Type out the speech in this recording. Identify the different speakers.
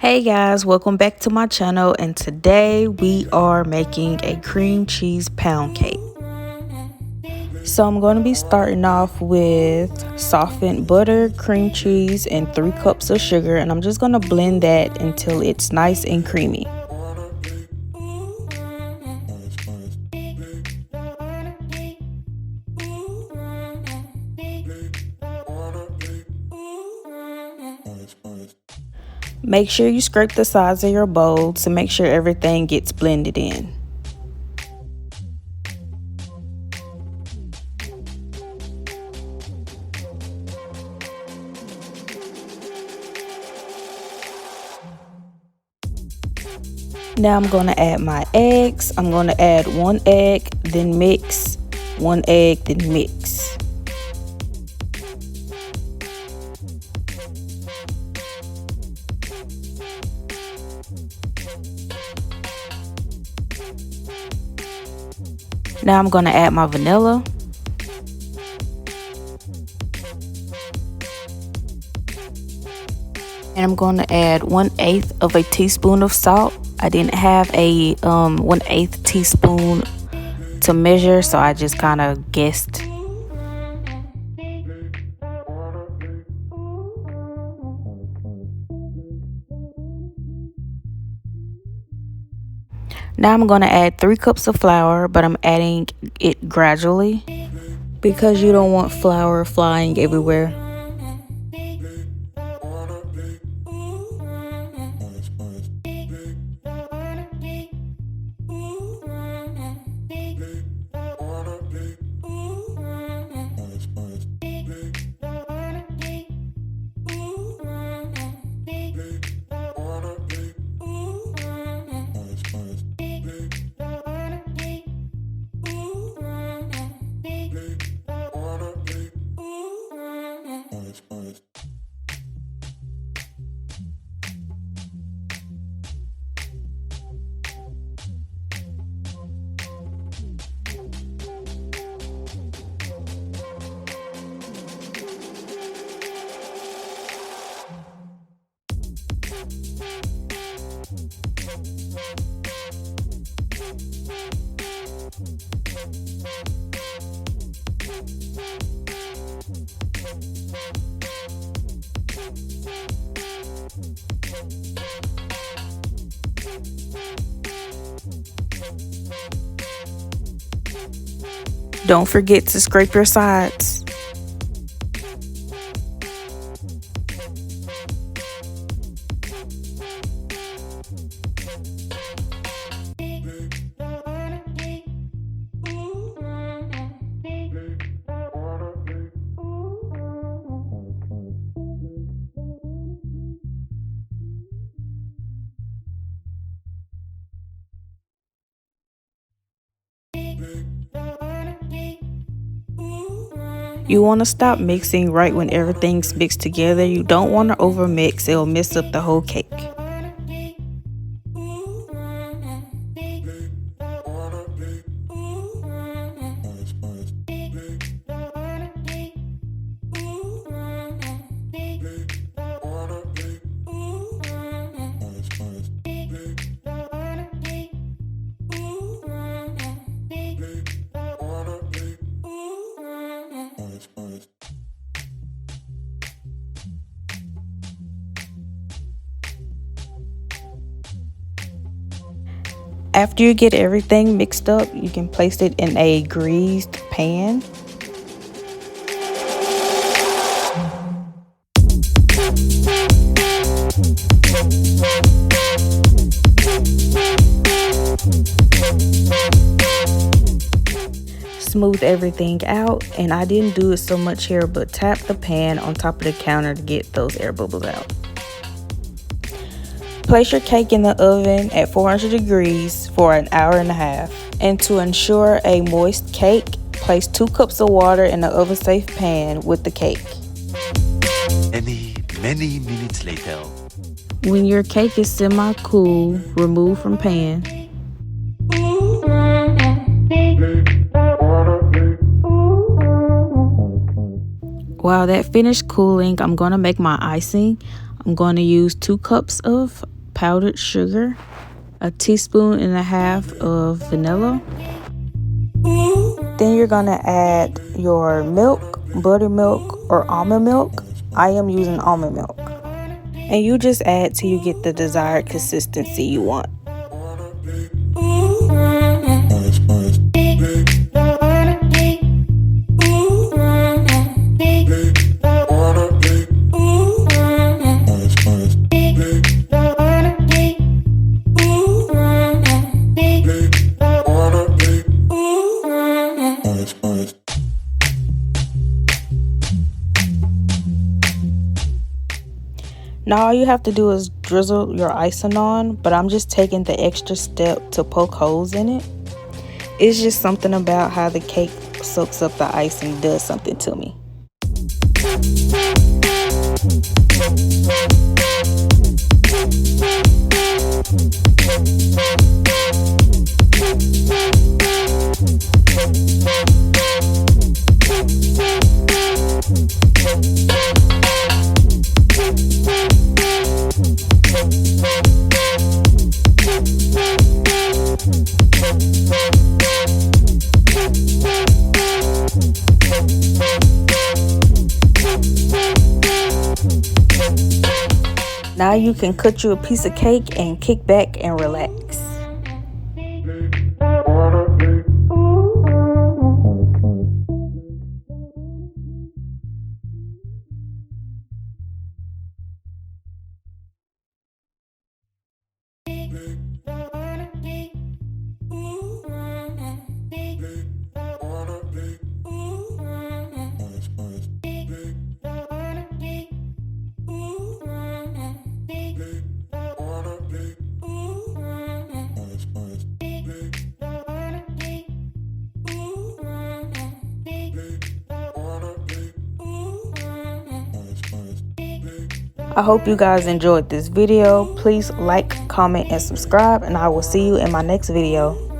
Speaker 1: Hey guys, welcome back to my channel, and today we are making a cream cheese pound cake. So I'm going to be starting off with softened butter, cream cheese, and 3 cups of sugar, and I'm just going to blend that until it's nice and creamy. Make sure you scrape the sides of your bowl to make sure everything gets blended in. Now I'm going to add my eggs. I'm going to add 1 egg, then mix, 1 egg, then mix. Now I'm going to add my vanilla. And I'm going to add 1/8 of a teaspoon of salt. I didn't have a 1/8 teaspoon to measure, so I just kind of guessed. Now I'm going to add 3 cups of flour, but I'm adding it gradually because you don't want flour flying everywhere. Don't forget to scrape your sides. You want to stop mixing right when everything's mixed together. You don't want to over mix, it'll mess up the whole cake. After you get everything mixed up, you can place it in a greased pan. Smooth everything out, and I didn't do it so much here, but tap the pan on top of the counter to get those air bubbles out. Place your cake in the oven at 400 degrees for an hour and a half. And to ensure a moist cake, place 2 cups of water in the oven-safe pan with the cake.
Speaker 2: Many minutes later.
Speaker 1: When your cake is semi-cool, remove from pan. While that finished cooling, I'm going to make my icing. I'm going to use 2 cups of powdered sugar, a teaspoon and a half of vanilla. Then you're going to add your milk, buttermilk, or almond milk. I am using almond milk. And you just add till you get the desired consistency you want. Now all you have to do is drizzle your icing on, but I'm just taking the extra step to poke holes in it. It's just something about how the cake soaks up the icing does something to me. Now you can cut you a piece of cake and kick back and relax. I hope you guys enjoyed this video. Please like, comment, and subscribe, and I will see you in my next video.